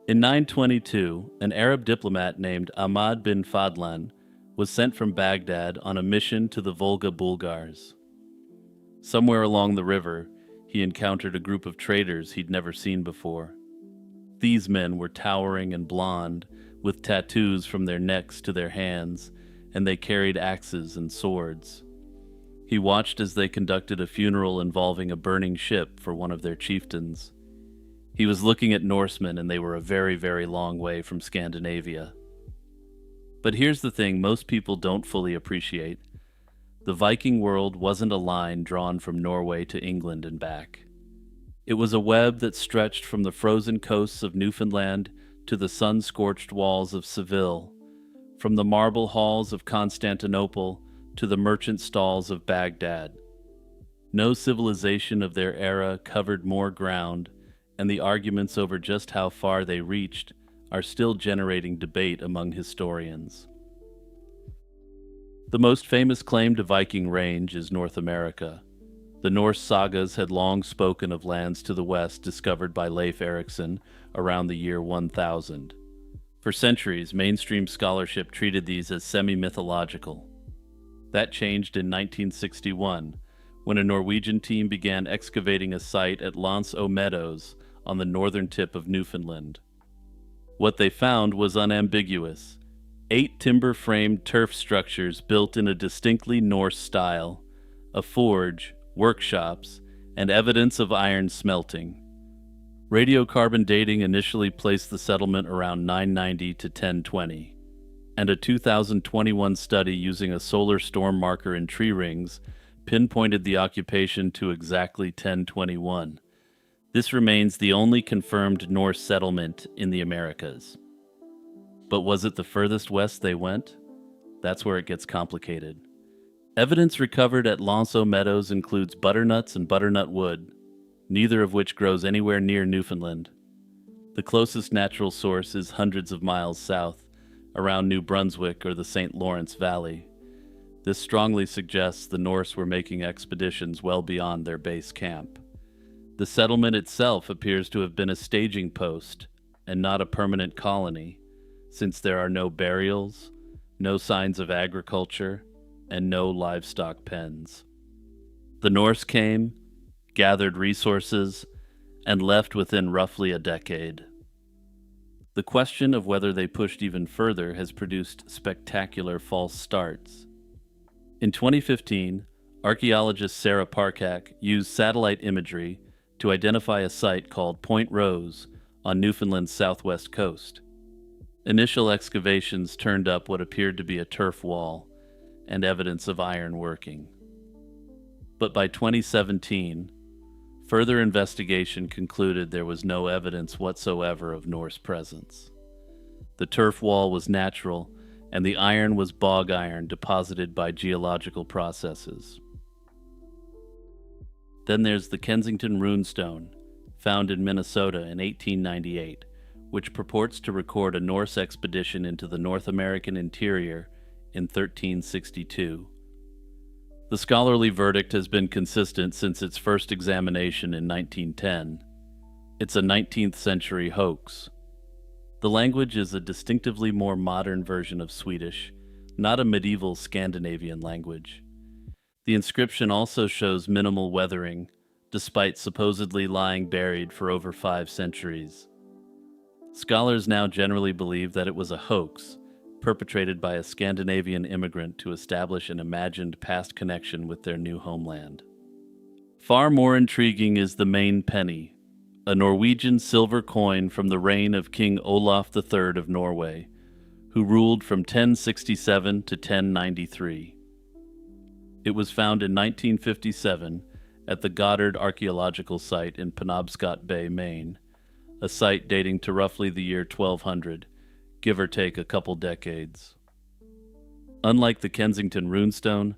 In 922, an Arab diplomat named Ahmad bin Fadlan was sent from Baghdad on a mission to the Volga Bulgars. Somewhere along the river, he encountered a group of traders he'd never seen before. These men were towering and blond, with tattoos from their necks to their hands, and they carried axes and swords. He watched as they conducted a funeral involving a burning ship for one of their chieftains. He was looking at Norsemen, and they were a very, very long way from Scandinavia. But here's the thing most people don't fully appreciate. The Viking world wasn't a line drawn from Norway to England and back. It was a web that stretched from the frozen coasts of Newfoundland to the sun-scorched walls of Seville, from the marble halls of Constantinople to the merchant stalls of Baghdad. No civilization of their era covered more ground, and the arguments over just how far they reached are still generating debate among historians. The most famous claim to Viking range is North America. The Norse sagas had long spoken of lands to the west discovered by Leif Erikson around the year 1000. For centuries, mainstream scholarship treated these as semi-mythological. That changed in 1961, when a Norwegian team began excavating a site at L'Anse aux Meadows on the northern tip of Newfoundland. What they found was unambiguous: 8 timber-framed turf structures built in a distinctly Norse style, a forge, workshops, and evidence of iron smelting. Radiocarbon dating initially placed the settlement around 990 to 1020, and a 2021 study using a solar storm marker in tree rings pinpointed the occupation to exactly 1021. This remains the only confirmed Norse settlement in the Americas. But was it the furthest west they went? That's where it gets complicated. Evidence recovered at L'Anse aux Meadows includes butternuts and butternut wood, neither of which grows anywhere near Newfoundland. The closest natural source is hundreds of miles south, around New Brunswick or the St. Lawrence Valley. This strongly suggests the Norse were making expeditions well beyond their base camp. The settlement itself appears to have been a staging post and not a permanent colony, since there are no burials, no signs of agriculture, and no livestock pens. The Norse came, gathered resources, and left within roughly a decade. The question of whether they pushed even further has produced spectacular false starts. In 2015, archaeologist Sarah Parcak used satellite imagery to identify a site called Point Rose on Newfoundland's southwest coast. Initial excavations turned up what appeared to be a turf wall and evidence of iron working. But by 2017, further investigation concluded there was no evidence whatsoever of Norse presence. The turf wall was natural, and the iron was bog iron deposited by geological processes. Then there's the Kensington Runestone, found in Minnesota in 1898, which purports to record a Norse expedition into the North American interior in 1362. The scholarly verdict has been consistent since its first examination in 1910. It's a 19th century hoax. The language is a distinctively more modern version of Swedish, not a medieval Scandinavian language. The inscription also shows minimal weathering, despite supposedly lying buried for over 5 centuries. Scholars now generally believe that it was a hoax, perpetrated by a Scandinavian immigrant to establish an imagined past connection with their new homeland. Far more intriguing is the Main Penny, a Norwegian silver coin from the reign of King Olaf III of Norway, who ruled from 1067 to 1093. It was found in 1957 at the Goddard Archaeological Site in Penobscot Bay, Maine, a site dating to roughly the year 1200, give or take a couple decades. Unlike the Kensington Runestone,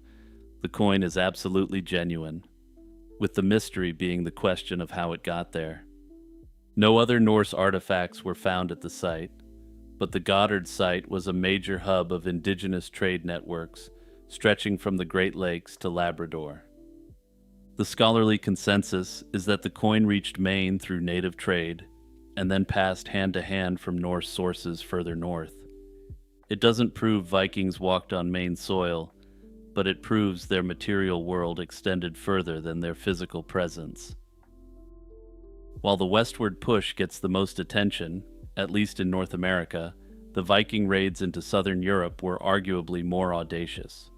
the coin is absolutely genuine, with the mystery being the question of how it got there. No other Norse artifacts were found at the site, but the Goddard site was a major hub of indigenous trade networks stretching from the Great Lakes to Labrador. The scholarly consensus is that the coin reached Maine through native trade, and then passed hand to hand from Norse sources further north. It doesn't prove Vikings walked on Maine soil, but it proves their material world extended further than their physical presence. While the westward push gets the most attention, at least in North America, the Viking raids into southern Europe were arguably more audacious.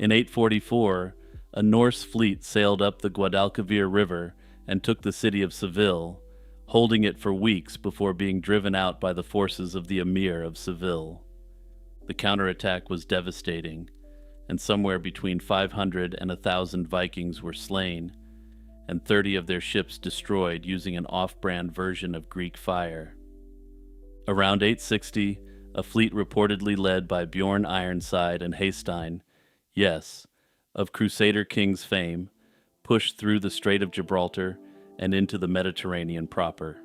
In 844, a Norse fleet sailed up the Guadalquivir River and took the city of Seville, holding it for weeks before being driven out by the forces of the Emir of Seville. The counterattack was devastating, and somewhere between 500 and 1,000 Vikings were slain, and 30 of their ships destroyed using an off-brand version of Greek fire. Around 860, a fleet reportedly led by Bjorn Ironside and Haystein, yes, of Crusader Kings fame, pushed through the Strait of Gibraltar and into the Mediterranean proper.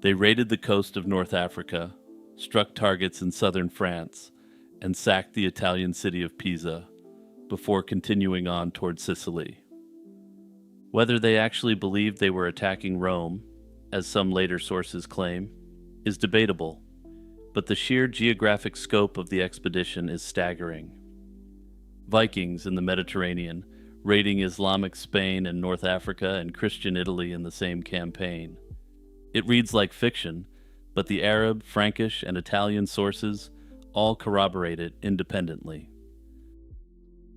They raided the coast of North Africa, struck targets in southern France, and sacked the Italian city of Pisa, before continuing on toward Sicily. Whether they actually believed they were attacking Rome, as some later sources claim, is debatable, but the sheer geographic scope of the expedition is staggering. Vikings in the Mediterranean, raiding Islamic Spain and North Africa and Christian Italy in the same campaign. It reads like fiction, but the Arab, Frankish, and Italian sources all corroborate it independently.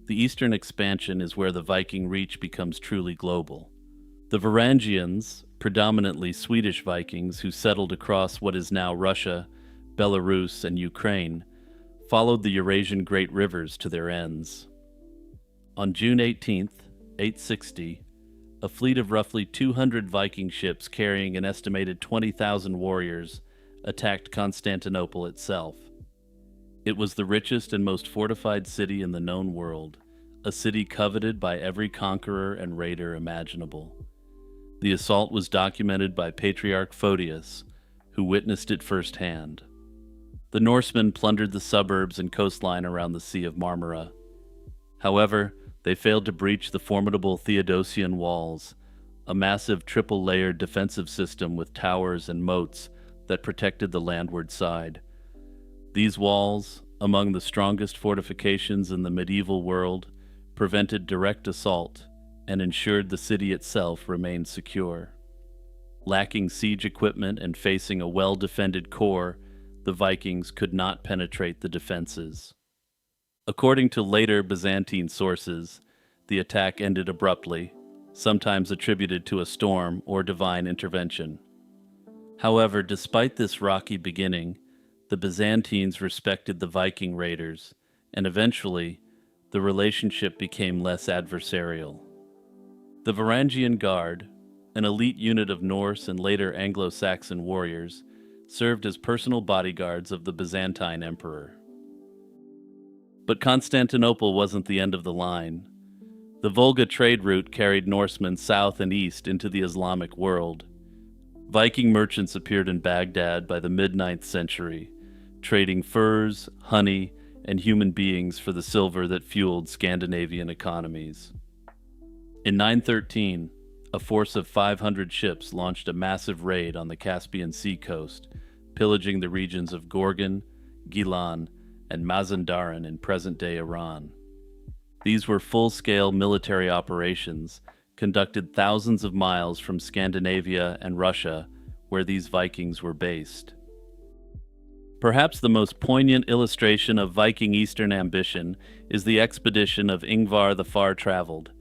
The eastern expansion is where the Viking reach becomes truly global. The Varangians, predominantly Swedish Vikings who settled across what is now Russia, Belarus, and Ukraine, followed the Eurasian Great Rivers to their ends. On June 18, 860, a fleet of roughly 200 Viking ships carrying an estimated 20,000 warriors attacked Constantinople itself. It was the richest and most fortified city in the known world, a city coveted by every conqueror and raider imaginable. The assault was documented by Patriarch Photius, who witnessed it firsthand. The Norsemen plundered the suburbs and coastline around the Sea of Marmara. However, they failed to breach the formidable Theodosian walls, a massive triple-layered defensive system with towers and moats that protected the landward side. These walls, among the strongest fortifications in the medieval world, prevented direct assault and ensured the city itself remained secure. Lacking siege equipment and facing a well-defended core, the Vikings could not penetrate the defenses. According to later Byzantine sources, the attack ended abruptly, sometimes attributed to a storm or divine intervention. However, despite this rocky beginning, the Byzantines respected the Viking raiders, and eventually, the relationship became less adversarial. The Varangian Guard, an elite unit of Norse and later Anglo-Saxon warriors, served as personal bodyguards of the Byzantine emperor. But Constantinople wasn't the end of the line. The Volga trade route carried Norsemen south and east into the Islamic world. Viking merchants appeared in Baghdad by the mid-9th century, trading furs, honey, and human beings for the silver that fueled Scandinavian economies. In 913, a force of 500 ships launched a massive raid on the Caspian Sea coast, pillaging the regions of Gorgan, Gilan, and Mazandaran in present-day Iran. These were full-scale military operations conducted thousands of miles from Scandinavia and Russia, where these Vikings were based. Perhaps the most poignant illustration of Viking Eastern ambition is the expedition of Ingvar the Far-Traveled,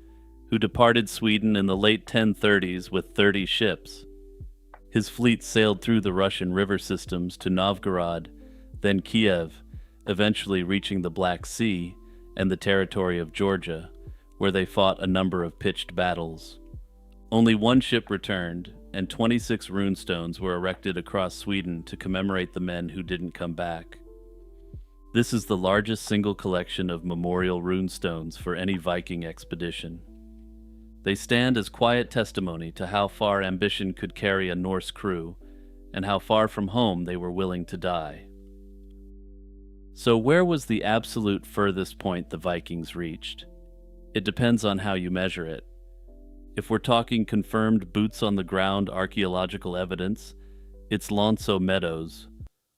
who departed Sweden in the late 1030s with 30 ships. His fleet sailed through the Russian river systems to Novgorod, then Kiev, eventually reaching the Black Sea and the territory of Georgia, where they fought a number of pitched battles. Only one ship returned, and 26 runestones were erected across Sweden to commemorate the men who didn't come back. This is the largest single collection of memorial runestones for any Viking expedition. They stand as quiet testimony to how far ambition could carry a Norse crew, and how far from home they were willing to die. So where was the absolute furthest point the Vikings reached? It depends on how you measure it. If we're talking confirmed boots-on-the-ground archaeological evidence, It's Lonso Meadows,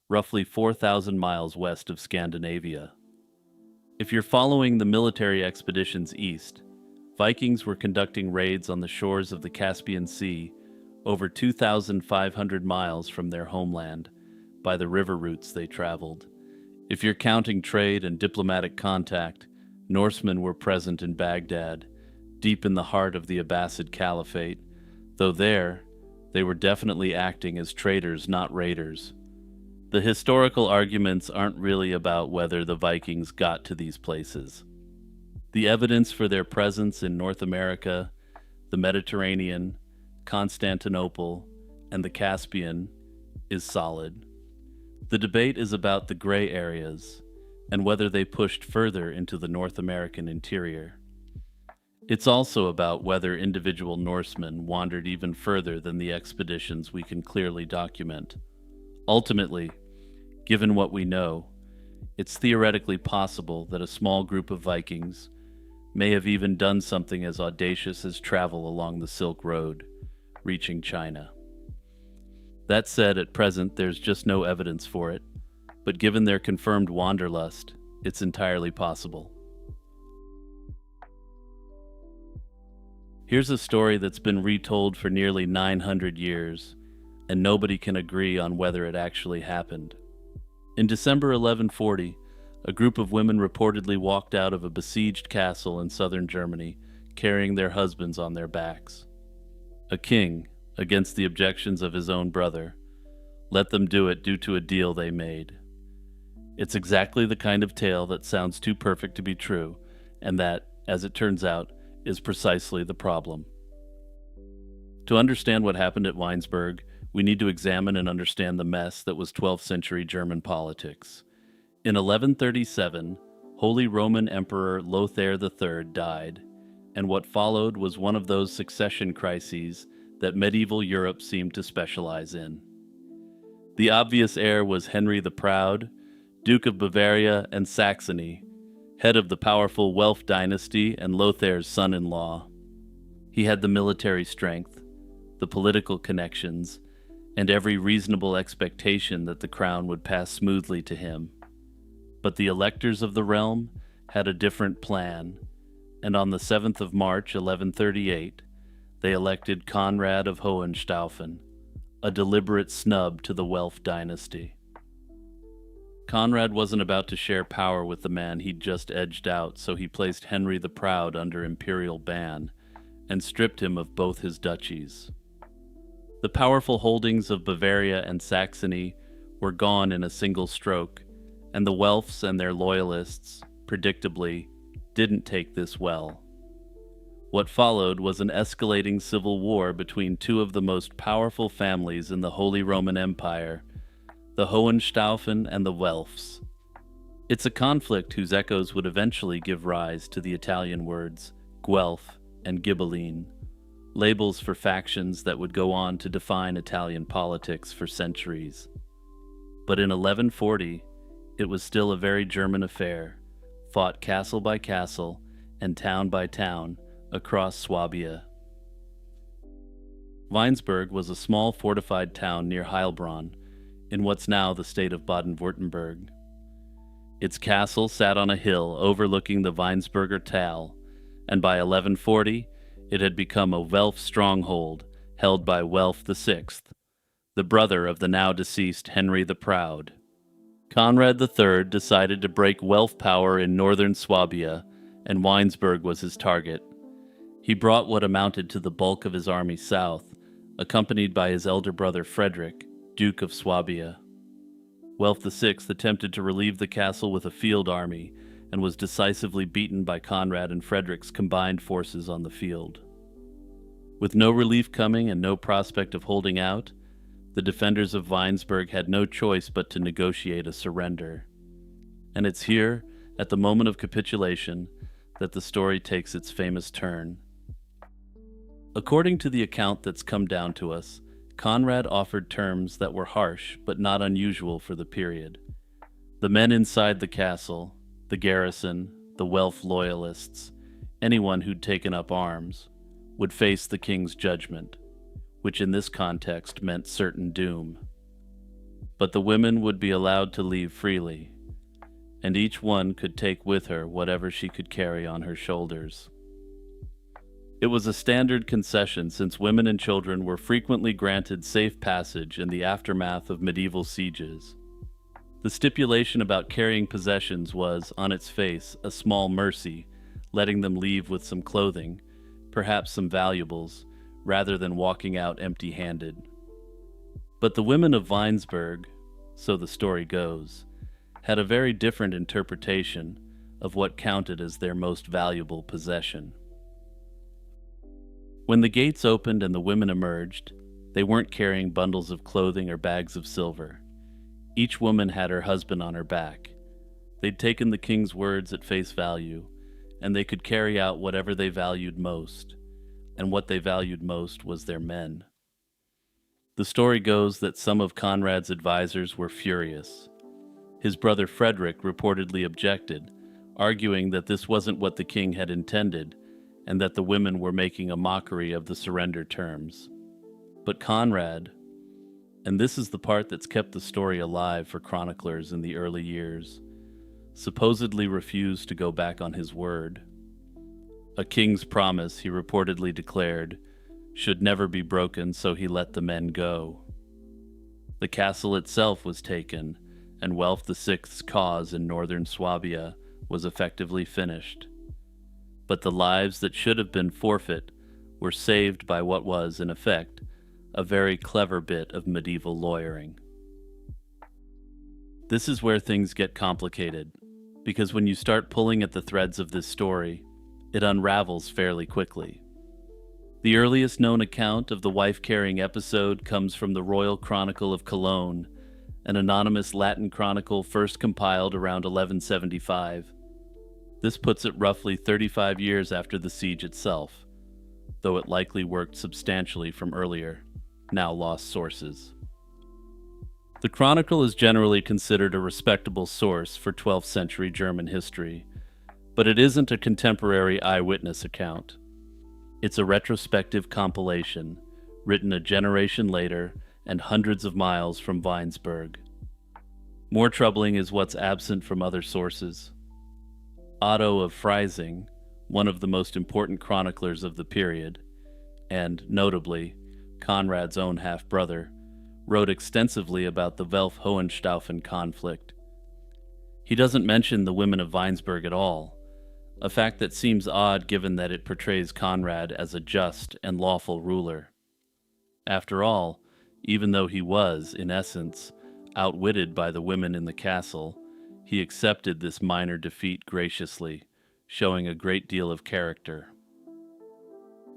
roughly 4,000 miles west of Scandinavia. If you're following the military expeditions east, Vikings were conducting raids on the shores of the Caspian Sea over 2,500 miles from their homeland by the river routes they traveled. If you're counting trade and diplomatic contact, Norsemen were present in Baghdad, deep in the heart of the Abbasid Caliphate, though there, they were definitely acting as traders, not raiders. The historical arguments aren't really about whether the Vikings got to these places. The evidence for their presence in North America, the Mediterranean, Constantinople, and the Caspian is solid. The debate is about the gray areas and whether they pushed further into the North American interior. It's also about whether individual Norsemen wandered even further than the expeditions we can clearly document. Ultimately, given what we know, it's theoretically possible that a small group of Vikings may have even done something as audacious as travel along the Silk Road, reaching China. That said, at present there's just no evidence for it, but given their confirmed wanderlust, it's entirely possible. Here's a story that's been retold for nearly 900 years, and nobody can agree on whether it actually happened. In December 1140, a group of women reportedly walked out of a besieged castle in southern Germany, carrying their husbands on their backs. A king, against the objections of his own brother, let them do it due to a deal they made. It's exactly the kind of tale that sounds too perfect to be true, and that, as it turns out, is precisely the problem. To understand what happened at Weinsberg, we need to examine and understand the mess that was 12th century German politics. In 1137, Holy Roman Emperor Lothair III died, and what followed was one of those succession crises that medieval Europe seemed to specialize in. The obvious heir was Henry the Proud, Duke of Bavaria and Saxony, head of the powerful Welf dynasty and Lothair's son-in-law. He had the military strength, the political connections, and every reasonable expectation that the crown would pass smoothly to him. But the electors of the realm had a different plan, and on the 7th of March, 1138, they elected Conrad of Hohenstaufen, a deliberate snub to the Welf dynasty. Conrad wasn't about to share power with the man he'd just edged out, so he placed Henry the Proud under imperial ban and stripped him of both his duchies. The powerful holdings of Bavaria and Saxony were gone in a single stroke, and the Welfs and their loyalists, predictably, didn't take this well. What followed was an escalating civil war between two of the most powerful families in the Holy Roman Empire, the Hohenstaufen and the Welfs. It's a conflict whose echoes would eventually give rise to the Italian words Guelph and Ghibelline, labels for factions that would go on to define Italian politics for centuries. But in 1140, it was still a very German affair, fought castle by castle and town by town across Swabia. Weinsberg was a small fortified town near Heilbronn, in what's now the state of Baden-Württemberg. Its castle sat on a hill overlooking the Weinsberger Tal, and by 1140, it had become a Welf stronghold held by Welf VI, the brother of the now-deceased Henry the Proud. Conrad III decided to break Welf power in northern Swabia, and Weinsberg was his target. He brought what amounted to the bulk of his army south, accompanied by his elder brother Frederick, Duke of Swabia. Welf VI attempted to relieve the castle with a field army and was decisively beaten by Conrad and Frederick's combined forces on the field. With no relief coming and no prospect of holding out, the defenders of Weinsberg had no choice but to negotiate a surrender. And it's here, at the moment of capitulation, that the story takes its famous turn. According to the account that's come down to us, Conrad offered terms that were harsh but not unusual for the period. The men inside the castle, the garrison, the Welf loyalists, anyone who'd taken up arms, would face the king's judgment, which in this context meant certain doom. but the women would be allowed to leave freely, and each one could take with her whatever she could carry on her shoulders. It was a standard concession since women and children were frequently granted safe passage in the aftermath of medieval sieges. The stipulation about carrying possessions was, on its face, a small mercy, letting them leave with some clothing, perhaps some valuables, rather than walking out empty-handed. But the women of Weinsberg, so the story goes, had a very different interpretation of what counted as their most valuable possession. When the gates opened and the women emerged, they weren't carrying bundles of clothing or bags of silver. Each woman had her husband on her back. They'd taken the king's words at face value, and they could carry out whatever they valued most, and what they valued most was their men. The story goes that some of Conrad's advisors were furious. His brother Frederick reportedly objected, arguing that this wasn't what the king had intended, and that the women were making a mockery of the surrender terms. But Conrad, and this is the part that's kept the story alive for chroniclers in the early years, supposedly refused to go back on his word. A king's promise, he reportedly declared, should never be broken, so he let the men go. The castle itself was taken, and Welf VI's cause in northern Swabia was effectively finished. But the lives that should have been forfeit were saved by what was, in effect, a very clever bit of medieval lawyering. This is where things get complicated, because when you start pulling at the threads of this story, it unravels fairly quickly. The earliest known account of the wife-carrying episode comes from the Royal Chronicle of Cologne, an anonymous Latin chronicle first compiled around 1175. This puts it roughly 35 years after the siege itself, though it likely worked substantially from earlier, now lost sources. The chronicle is generally considered a respectable source for 12th century German history, but it isn't a contemporary eyewitness account. It's a retrospective compilation, written a generation later and hundreds of miles from Weinsberg. More troubling is what's absent from other sources. Otto of Freising, one of the most important chroniclers of the period, and, notably, Conrad's own half-brother, wrote extensively about the Welf-Hohenstaufen conflict. He doesn't mention the women of Weinsberg at all, a fact that seems odd given that it portrays Conrad as a just and lawful ruler. After all, even though he was, in essence, outwitted by the women in the castle, he accepted this minor defeat graciously, showing a great deal of character.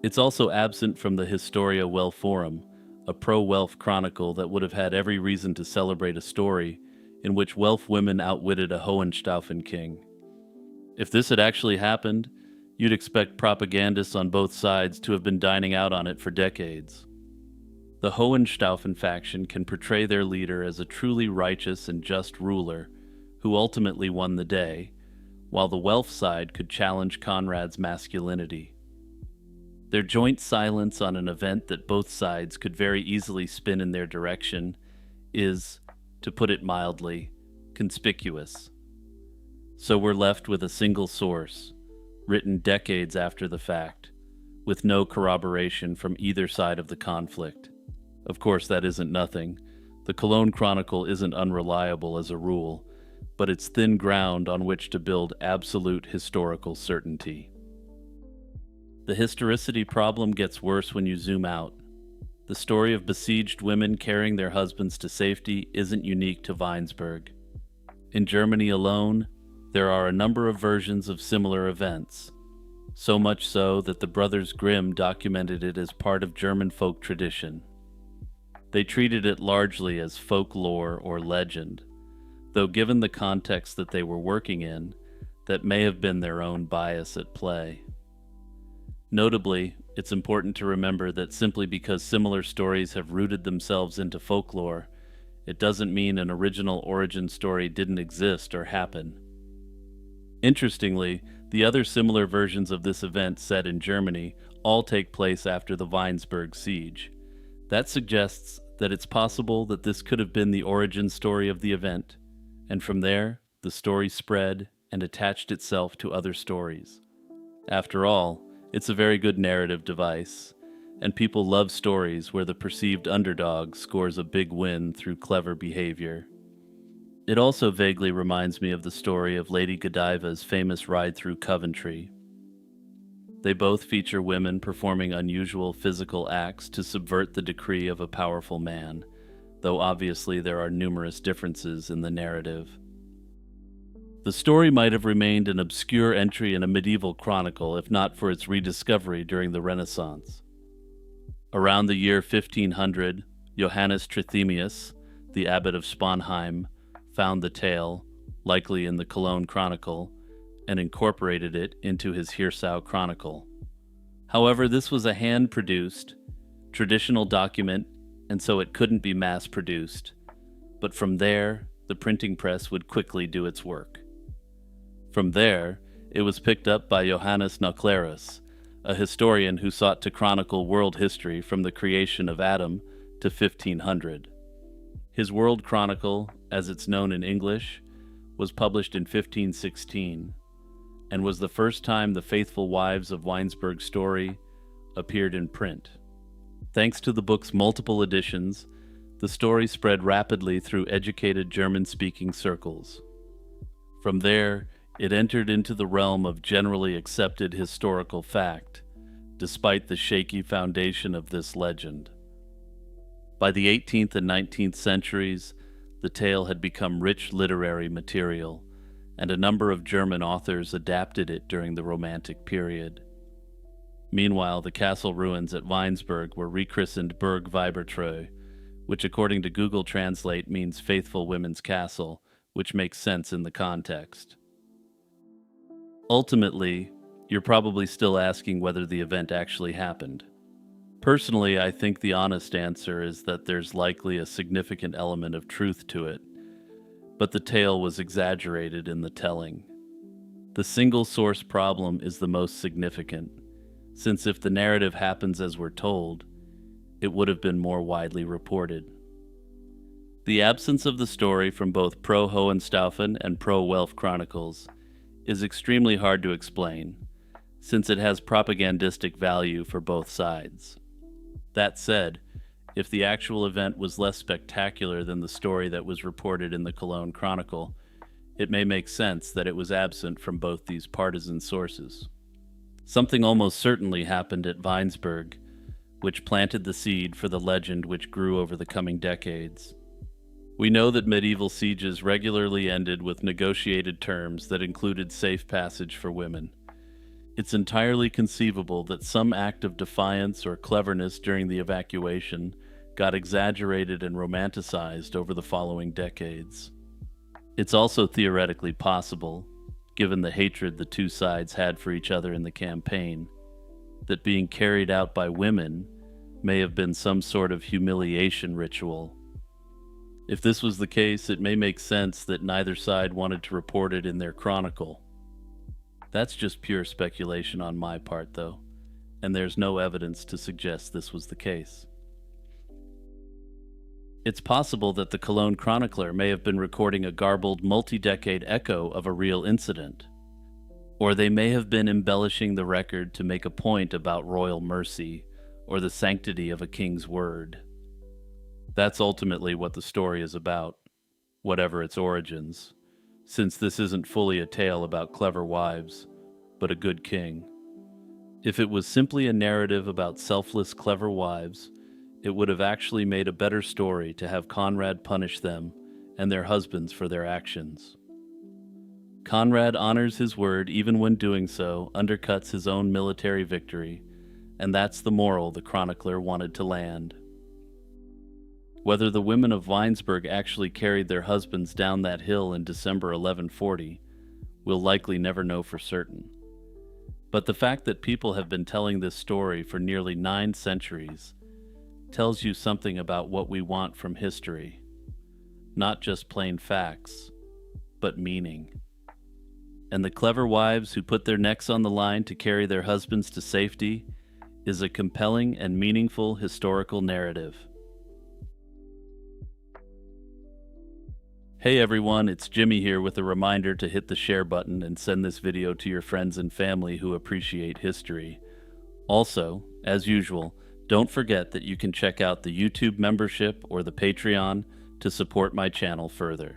It's also absent from the Historia Welforum, a pro-Welf chronicle that would have had every reason to celebrate a story in which Welf women outwitted a Hohenstaufen king. If this had actually happened, you'd expect propagandists on both sides to have been dining out on it for decades. The Hohenstaufen faction can portray their leader as a truly righteous and just ruler who ultimately won the day, while the Welf side could challenge Conrad's masculinity. Their joint silence on an event that both sides could very easily spin in their direction is, to put it mildly, conspicuous. So we're left with a single source, written decades after the fact, with no corroboration from either side of the conflict. Of course, that isn't nothing. The Cologne Chronicle isn't unreliable as a rule, but it's thin ground on which to build absolute historical certainty. The historicity problem gets worse when you zoom out. The story of besieged women carrying their husbands to safety isn't unique to Weinsberg. In Germany alone, there are a number of versions of similar events, so much so that the brothers Grimm documented it as part of German folk tradition. They treated it largely as folklore or legend, though given the context that they were working in, that may have been their own bias at play. Notably, it's important to remember that simply because similar stories have rooted themselves into folklore, it doesn't mean an original origin story didn't exist or happen. Interestingly, the other similar versions of this event set in Germany all take place after the Weinsberg siege. That suggests that it's possible that this could have been the origin story of the event, and from there, the story spread and attached itself to other stories. After all, it's a very good narrative device, and people love stories where the perceived underdog scores a big win through clever behavior. It also vaguely reminds me of the story of Lady Godiva's famous ride through Coventry. They both feature women performing unusual physical acts to subvert the decree of a powerful man, though obviously there are numerous differences in the narrative. The story might have remained an obscure entry in a medieval chronicle if not for its rediscovery during the Renaissance. Around the year 1500, Johannes Trithemius, the abbot of Sponheim, found the tale, likely in the Cologne Chronicle, and incorporated it into his Hirsau Chronicle. However, this was a hand-produced, traditional document, and so it couldn't be mass-produced. But from there, the printing press would quickly do its work. From there, it was picked up by Johannes Nauclerus, a historian who sought to chronicle world history from the creation of Adam to 1500. His World Chronicle, as it's known in English, was published in 1516, and was the first time the faithful wives of Weinsberg's story appeared in print. Thanks to the book's multiple editions, the story spread rapidly through educated German-speaking circles. From there, it entered into the realm of generally accepted historical fact, despite the shaky foundation of this legend. By the 18th and 19th centuries, the tale had become rich literary material, and a number of German authors adapted it during the Romantic period. Meanwhile, the castle ruins at Weinsberg were rechristened Burg Weibertreu, which according to Google Translate means Faithful Women's Castle, which makes sense in the context. Ultimately, you're probably still asking whether the event actually happened. Personally, I think the honest answer is that there's likely a significant element of truth to it, but the tale was exaggerated in the telling. The single source problem is the most significant, since if the narrative happens as we're told, it would have been more widely reported. The absence of the story from both pro-Hohenstaufen and pro-Welf chronicles is extremely hard to explain, since it has propagandistic value for both sides. That said, if the actual event was less spectacular than the story that was reported in the Cologne Chronicle, it may make sense that it was absent from both these partisan sources. Something almost certainly happened at Weinsberg, which planted the seed for the legend which grew over the coming decades. We know that medieval sieges regularly ended with negotiated terms that included safe passage for women. It's entirely conceivable that some act of defiance or cleverness during the evacuation got exaggerated and romanticized over the following decades. It's also theoretically possible, given the hatred the two sides had for each other in the campaign, that being carried out by women may have been some sort of humiliation ritual. If this was the case, it may make sense that neither side wanted to report it in their chronicle. That's just pure speculation on my part, though, and there's no evidence to suggest this was the case. It's possible that the Cologne chronicler may have been recording a garbled multi-decade echo of a real incident, or they may have been embellishing the record to make a point about royal mercy or the sanctity of a king's word. That's ultimately what the story is about, whatever its origins, since this isn't fully a tale about clever wives, but a good king. If it was simply a narrative about selfless, clever wives, it would have actually made a better story to have Conrad punish them and their husbands for their actions. Conrad honors his word even when doing so undercuts his own military victory, and that's the moral the chronicler wanted to land. Whether the women of Weinsberg actually carried their husbands down that hill in December 1140, we'll likely never know for certain. But the fact that people have been telling this story for nearly 9 centuries tells you something about what we want from history. Not just plain facts, but meaning. And the clever wives who put their necks on the line to carry their husbands to safety is a compelling and meaningful historical narrative. Hey everyone, it's Jimmy here with a reminder to hit the share button and send this video to your friends and family who appreciate history. Also, as usual, don't forget that you can check out the YouTube membership or the Patreon to support my channel further.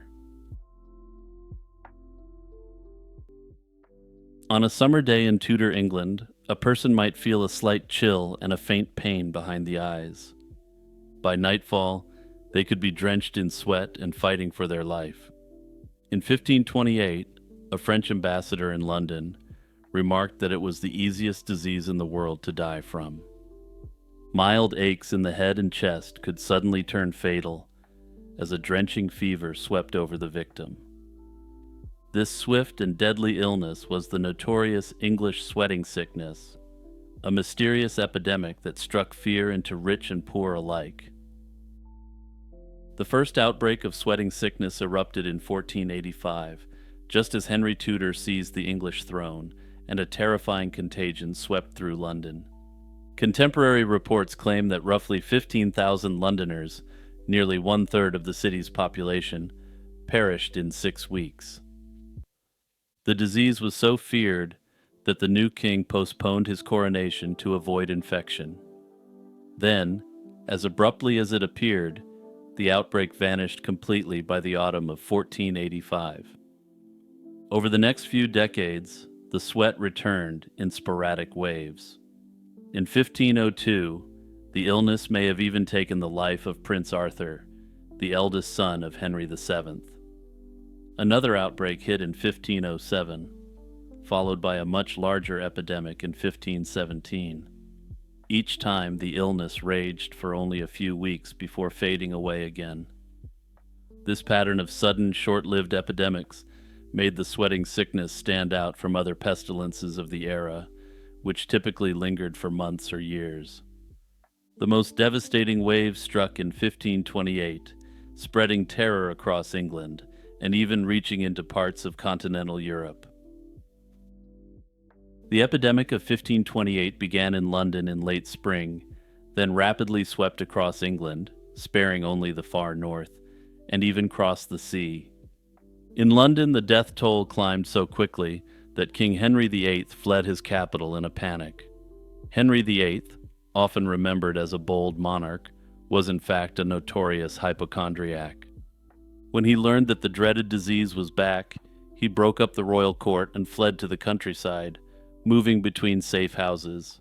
On a summer day in Tudor England, a person might feel a slight chill and a faint pain behind the eyes. By nightfall, they could be drenched in sweat and fighting for their life. In 1528, a French ambassador in London remarked that it was the easiest disease in the world to die from. Mild aches in the head and chest could suddenly turn fatal as a drenching fever swept over the victim. This swift and deadly illness was the notorious English sweating sickness, a mysterious epidemic that struck fear into rich and poor alike. The first outbreak of sweating sickness erupted in 1485, just as Henry Tudor seized the English throne, and a terrifying contagion swept through London. Contemporary reports claim that roughly 15,000 Londoners, nearly one-third of the city's population, perished in 6 weeks. The disease was so feared that the new king postponed his coronation to avoid infection. Then, as abruptly as it appeared, the outbreak vanished completely by the autumn of 1485. Over the next few decades, the sweat returned in sporadic waves. In 1502, the illness may have even taken the life of Prince Arthur, the eldest son of Henry VII. Another outbreak hit in 1507, followed by a much larger epidemic in 1517. Each time, the illness raged for only a few weeks before fading away again. This pattern of sudden, short-lived epidemics made the sweating sickness stand out from other pestilences of the era, which typically lingered for months or years. The most devastating wave struck in 1528, spreading terror across England and even reaching into parts of continental Europe. The epidemic of 1528 began in London in late spring, then rapidly swept across England, sparing only the far north, and even crossed the sea. In London, the death toll climbed so quickly that King Henry VIII fled his capital in a panic. Henry VIII, often remembered as a bold monarch, was in fact a notorious hypochondriac. When he learned that the dreaded disease was back, he broke up the royal court and fled to the countryside, moving between safe houses.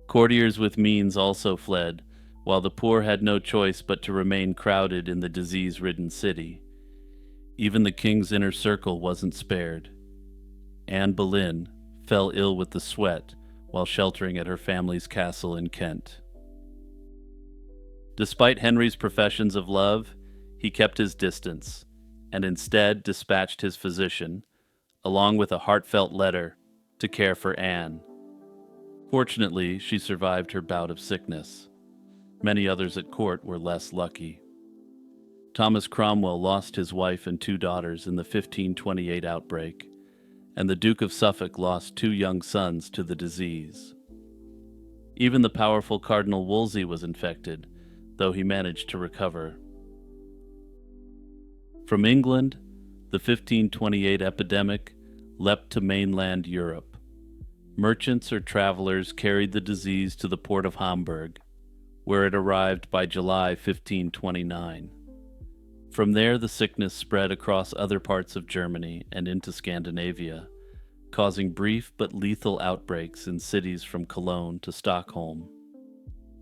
Courtiers with means also fled, while the poor had no choice but to remain crowded in the disease-ridden city. Even the king's inner circle wasn't spared. Anne Boleyn fell ill with the sweat while sheltering at her family's castle in Kent. Despite Henry's professions of love, he kept his distance, and instead dispatched his physician, along with a heartfelt letter, to care for Anne. Fortunately, she survived her bout of sickness. Many others at court were less lucky. Thomas Cromwell lost his wife and 2 daughters in the 1528 outbreak, and the Duke of Suffolk lost 2 young sons to the disease. Even the powerful Cardinal Wolsey was infected, though he managed to recover. From England, the 1528 epidemic leapt to mainland Europe. Merchants or travelers carried the disease to the port of Hamburg, where it arrived by July 1529. From there, the sickness spread across other parts of Germany and into Scandinavia, causing brief but lethal outbreaks in cities from Cologne to Stockholm.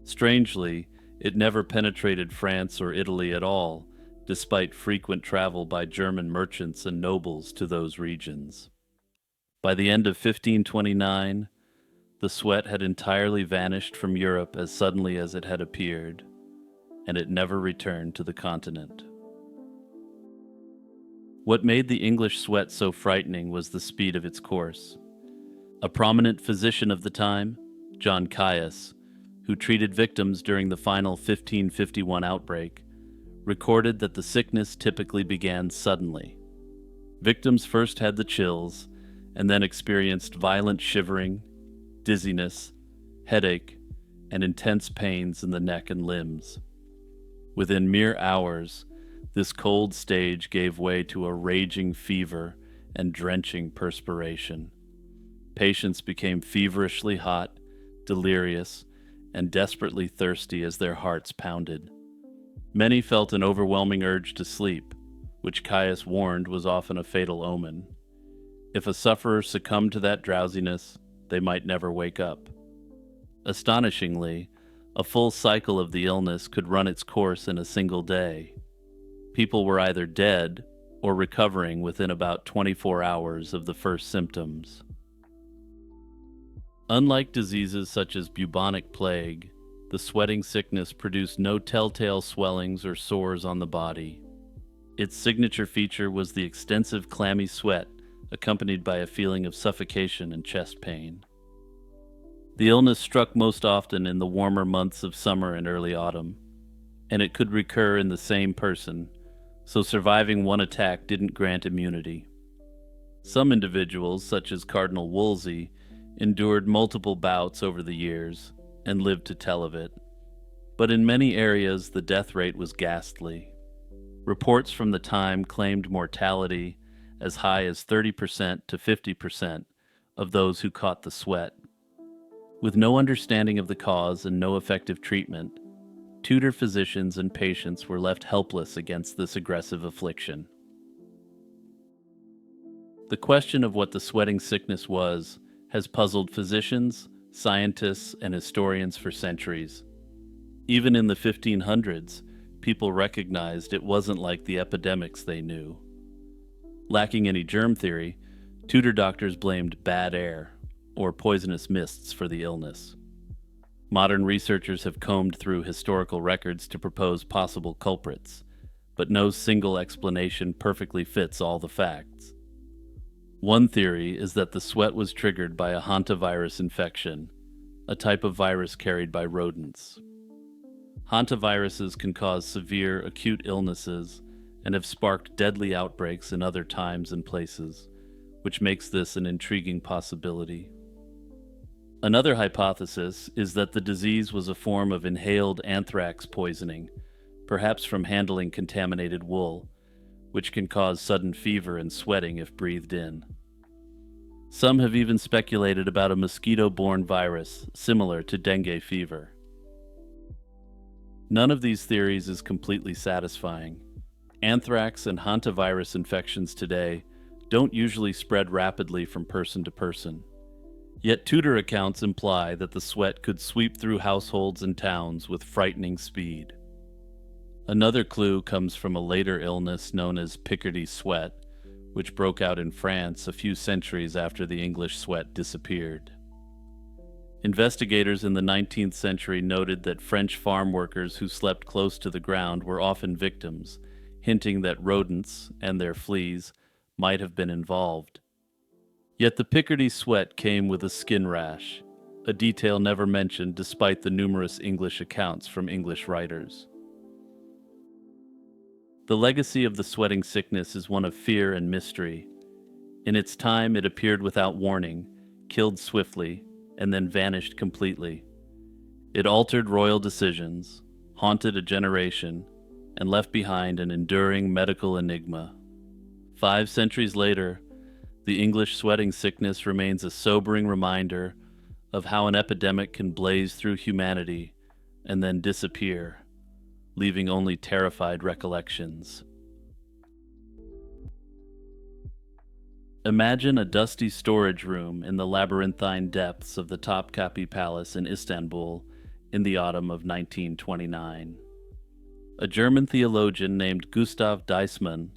Strangely, it never penetrated France or Italy at all, despite frequent travel by German merchants and nobles to those regions. By the end of 1529, the sweat had entirely vanished from Europe as suddenly as it had appeared, and it never returned to the continent. What made the English sweat so frightening was the speed of its course. A prominent physician of the time, John Caius, who treated victims during the final 1551 outbreak, recorded that the sickness typically began suddenly. Victims first had the chills and then experienced violent shivering, dizziness, headache, and intense pains in the neck and limbs. Within mere hours, This cold stage gave way to a raging fever and drenching perspiration. Patients became feverishly hot, delirious, and desperately thirsty as their hearts pounded. Many felt an overwhelming urge to sleep, which Caius warned was often a fatal omen. If a sufferer succumbed to that drowsiness, they might never wake up. Astonishingly, a full cycle of the illness could run its course in a single day. People were either dead or recovering within about 24 hours of the first symptoms. Unlike diseases such as bubonic plague, the sweating sickness produced no telltale swellings or sores on the body. Its signature feature was the extensive clammy sweat, accompanied by a feeling of suffocation and chest pain. The illness struck most often in the warmer months of summer and early autumn, and it could recur in the same person, so surviving one attack didn't grant immunity. Some individuals, such as Cardinal Wolsey, endured multiple bouts over the years and lived to tell of it. But in many areas, the death rate was ghastly. Reports from the time claimed mortality as high as 30% to 50% of those who caught the sweat. With no understanding of the cause and no effective treatment, Tudor physicians and patients were left helpless against this aggressive affliction. The question of what the sweating sickness was has puzzled physicians, scientists, and historians for centuries. Even in the 1500s, people recognized it wasn't like the epidemics they knew. Lacking any germ theory, Tudor doctors blamed bad air or poisonous mists for the illness. Modern researchers have combed through historical records to propose possible culprits, but no single explanation perfectly fits all the facts. One theory is that the sweat was triggered by a hantavirus infection, a type of virus carried by rodents. Hantaviruses can cause severe acute illnesses and have sparked deadly outbreaks in other times and places, which makes this an intriguing possibility. Another hypothesis is that the disease was a form of inhaled anthrax poisoning, perhaps from handling contaminated wool, which can cause sudden fever and sweating if breathed in. Some have even speculated about a mosquito-borne virus similar to dengue fever. None of these theories is completely satisfying. Anthrax and hantavirus infections today don't usually spread rapidly from person to person. Yet Tudor accounts imply that the sweat could sweep through households and towns with frightening speed. Another clue comes from a later illness known as Picardy sweat, which broke out in France a few centuries after the English sweat disappeared. Investigators in the 19th century noted that French farm workers who slept close to the ground were often victims, hinting that rodents and their fleas might have been involved. Yet the Picardy sweat came with a skin rash, a detail never mentioned despite the numerous English accounts from English writers. The legacy of the sweating sickness is one of fear and mystery. In its time, it appeared without warning, killed swiftly, and then vanished completely. It altered royal decisions, haunted a generation, and left behind an enduring medical enigma. 5 centuries later, the English sweating sickness remains a sobering reminder of how an epidemic can blaze through humanity and then disappear, leaving only terrified recollections. Imagine a dusty storage room in the labyrinthine depths of the Topkapi Palace in Istanbul in the autumn of 1929. A German theologian named Gustav Deissmann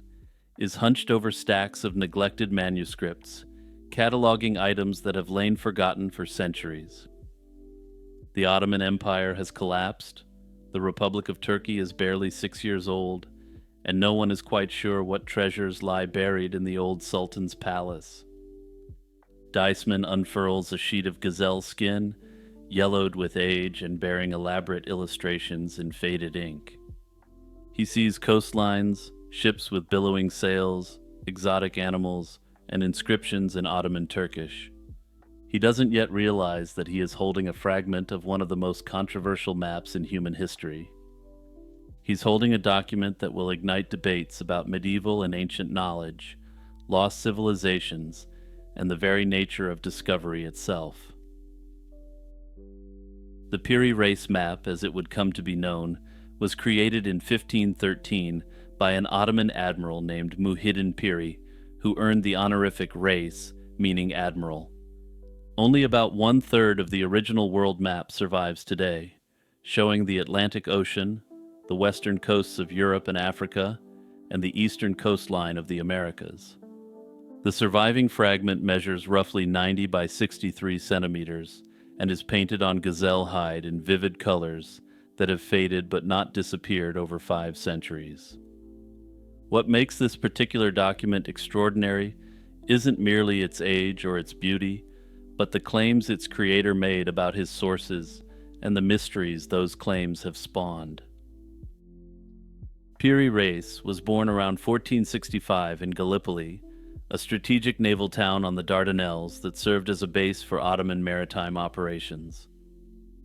is hunched over stacks of neglected manuscripts, cataloging items that have lain forgotten for centuries. The Ottoman Empire has collapsed, the Republic of Turkey is barely 6 years old, and no one is quite sure what treasures lie buried in the old Sultan's palace. Deissmann unfurls a sheet of gazelle skin, yellowed with age and bearing elaborate illustrations in faded ink. He sees coastlines, ships with billowing sails, exotic animals, and inscriptions in Ottoman Turkish. He doesn't yet realize that he is holding a fragment of one of the most controversial maps in human history. He's holding a document that will ignite debates about medieval and ancient knowledge, lost civilizations, and the very nature of discovery itself. The Piri Reis map, as it would come to be known, was created in 1513 by an Ottoman admiral named Muhyiddin Piri, who earned the honorific Reis, meaning admiral. Only about 1/3 of the original world map survives today, showing the Atlantic Ocean, the western coasts of Europe and Africa, and the eastern coastline of the Americas. The surviving fragment measures roughly 90 by 63 centimeters and is painted on gazelle hide in vivid colors that have faded but not disappeared over 5 centuries. What makes this particular document extraordinary isn't merely its age or its beauty, but the claims its creator made about his sources and the mysteries those claims have spawned. Piri Reis was born around 1465 in Gallipoli, a strategic naval town on the Dardanelles that served as a base for Ottoman maritime operations.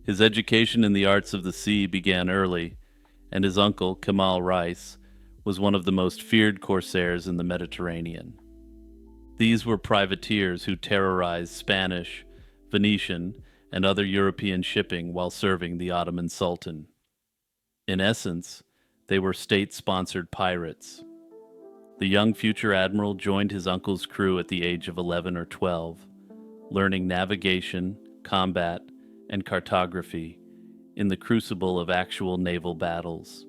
His education in the arts of the sea began early, and his uncle, Kemal Reis, was one of the most feared corsairs in the Mediterranean. These were privateers who terrorized Spanish, Venetian, and other European shipping while serving the Ottoman Sultan. In essence, they were state-sponsored pirates. The young future admiral joined his uncle's crew at the age of 11 or 12, learning navigation, combat, and cartography in the crucible of actual naval battles.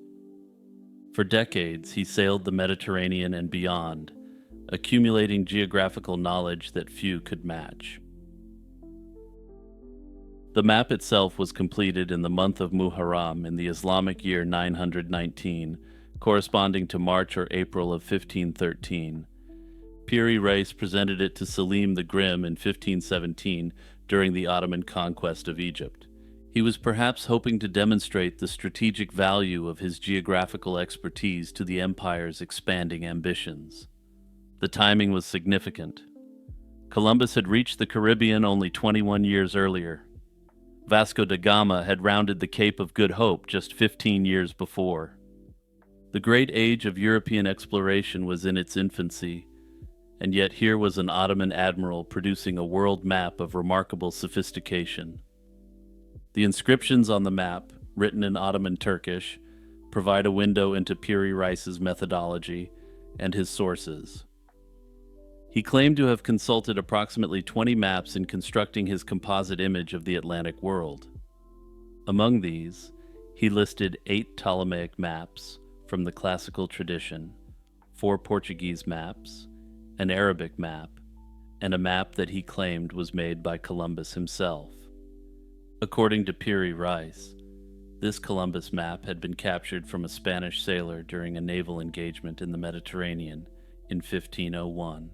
For decades, he sailed the Mediterranean and beyond, accumulating geographical knowledge that few could match. The map itself was completed in the month of Muharram in the Islamic year 919, corresponding to March or April of 1513. Piri Reis presented it to Selim the Grim in 1517 during the Ottoman conquest of Egypt. He was perhaps hoping to demonstrate the strategic value of his geographical expertise to the empire's expanding ambitions. The timing was significant. Columbus had reached the Caribbean only 21 years earlier. Vasco da Gama had rounded the Cape of Good Hope just 15 years before. The great age of European exploration was in its infancy, and yet here was an Ottoman admiral producing a world map of remarkable sophistication. The inscriptions on the map, written in Ottoman Turkish, provide a window into Piri Reis's methodology and his sources. He claimed to have consulted approximately 20 maps in constructing his composite image of the Atlantic world. Among these, he listed 8 Ptolemaic maps from the classical tradition, 4 Portuguese maps, an Arabic map, and a map that he claimed was made by Columbus himself. According to Piri Reis, this Columbus map had been captured from a Spanish sailor during a naval engagement in the Mediterranean in 1501.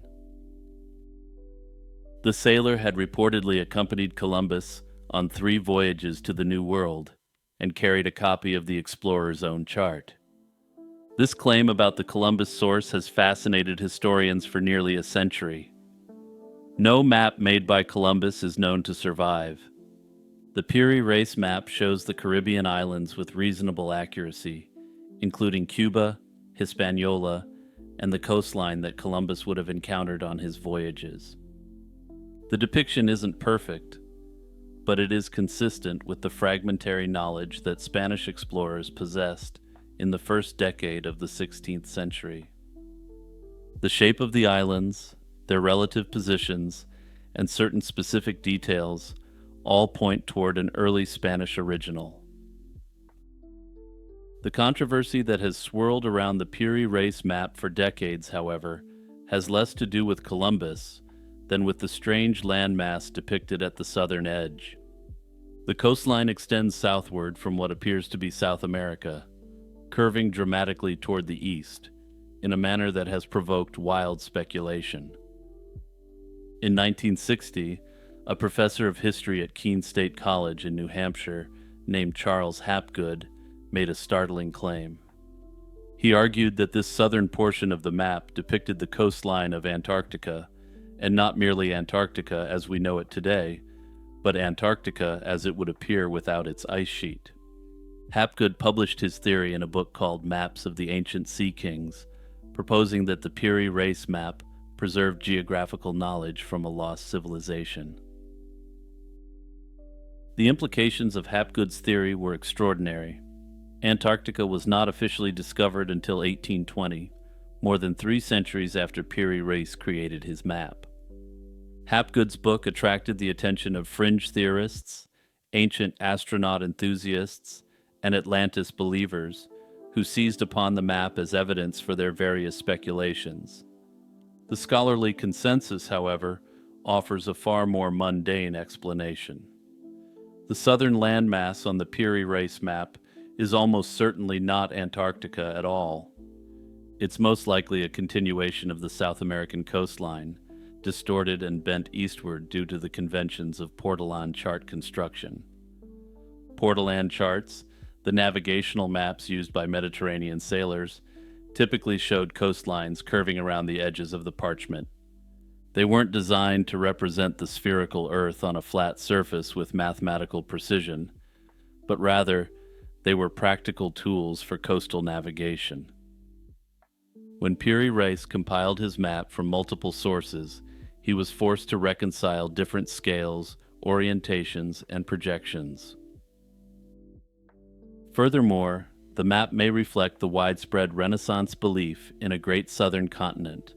The sailor had reportedly accompanied Columbus on 3 voyages to the New World and carried a copy of the explorer's own chart. This claim about the Columbus source has fascinated historians for nearly a century. No map made by Columbus is known to survive. The Piri Reis map shows the Caribbean islands with reasonable accuracy, including Cuba, Hispaniola, and the coastline that Columbus would have encountered on his voyages. The depiction isn't perfect, but it is consistent with the fragmentary knowledge that Spanish explorers possessed in the first decade of the 16th century. The shape of the islands, their relative positions, and certain specific details all point toward an early Spanish original. The controversy that has swirled around the Piri Reis map for decades, however, has less to do with Columbus than with the strange landmass depicted at the southern edge. The coastline extends southward from what appears to be South America, curving dramatically toward the east, in a manner that has provoked wild speculation. In 1960, a professor of history at Keene State College in New Hampshire, named Charles Hapgood, made a startling claim. He argued that this southern portion of the map depicted the coastline of Antarctica, and not merely Antarctica as we know it today, but Antarctica as it would appear without its ice sheet. Hapgood published his theory in a book called Maps of the Ancient Sea Kings, proposing that the Piri Reis map preserved geographical knowledge from a lost civilization. The implications of Hapgood's theory were extraordinary. Antarctica was not officially discovered until 1820, more than 3 centuries after Piri Reis created his map. Hapgood's book attracted the attention of fringe theorists, ancient astronaut enthusiasts, and Atlantis believers, who seized upon the map as evidence for their various speculations. The scholarly consensus, however, offers a far more mundane explanation. The southern landmass on the Piri Reis map is almost certainly not Antarctica at all. It's most likely a continuation of the South American coastline, distorted and bent eastward due to the conventions of Portolan chart construction. Portolan charts, the navigational maps used by Mediterranean sailors, typically showed coastlines curving around the edges of the parchment. They weren't designed to represent the spherical Earth on a flat surface with mathematical precision, but rather, they were practical tools for coastal navigation. When Piri Reis compiled his map from multiple sources, he was forced to reconcile different scales, orientations, and projections. Furthermore, the map may reflect the widespread Renaissance belief in a great southern continent,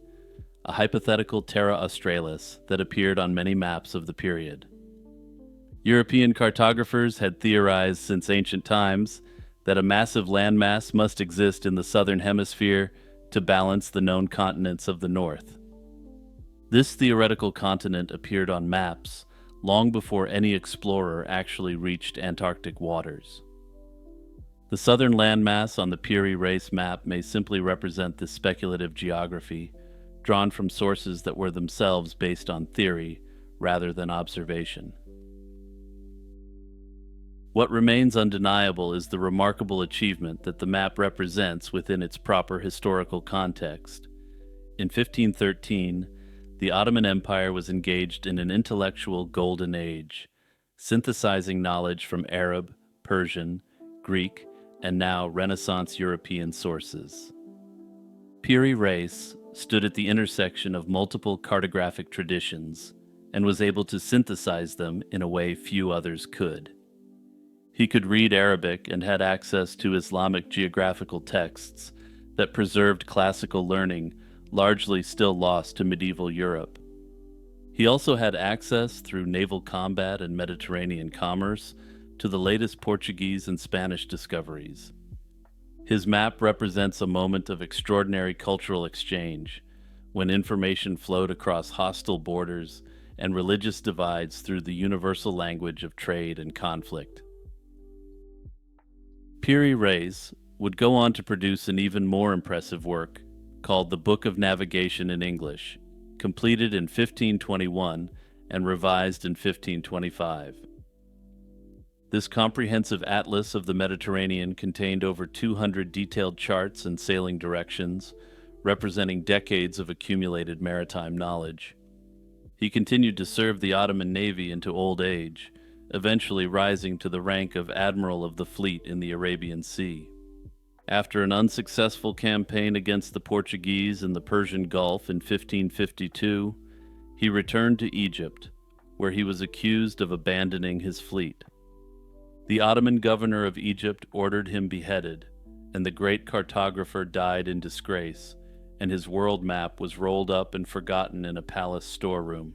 a hypothetical terra australis that appeared on many maps of the period. European cartographers had theorized since ancient times that a massive landmass must exist in the southern hemisphere to balance the known continents of the north. This theoretical continent appeared on maps long before any explorer actually reached Antarctic waters. The southern landmass on the Piri Reis map may simply represent this speculative geography, drawn from sources that were themselves based on theory rather than observation. What remains undeniable is the remarkable achievement that the map represents within its proper historical context. In 1513, the Ottoman Empire was engaged in an intellectual golden age, synthesizing knowledge from Arab, Persian, Greek, and now Renaissance European sources. Piri Reis stood at the intersection of multiple cartographic traditions and was able to synthesize them in a way few others could. He could read Arabic and had access to Islamic geographical texts that preserved classical learning largely still lost to medieval Europe. He also had access through naval combat and Mediterranean commerce to the latest Portuguese and Spanish discoveries. His map represents a moment of extraordinary cultural exchange, when information flowed across hostile borders and religious divides through the universal language of trade and conflict. Piri Reis would go on to produce an even more impressive work called the Book of Navigation in English, completed in 1521 and revised in 1525. This comprehensive atlas of the Mediterranean contained over 200 detailed charts and sailing directions, representing decades of accumulated maritime knowledge. He continued to serve the Ottoman Navy into old age, eventually rising to the rank of Admiral of the Fleet in the Arabian Sea. After an unsuccessful campaign against the Portuguese in the Persian Gulf in 1552, he returned to Egypt, where he was accused of abandoning his fleet. The Ottoman governor of Egypt ordered him beheaded, and the great cartographer died in disgrace, and his world map was rolled up and forgotten in a palace storeroom.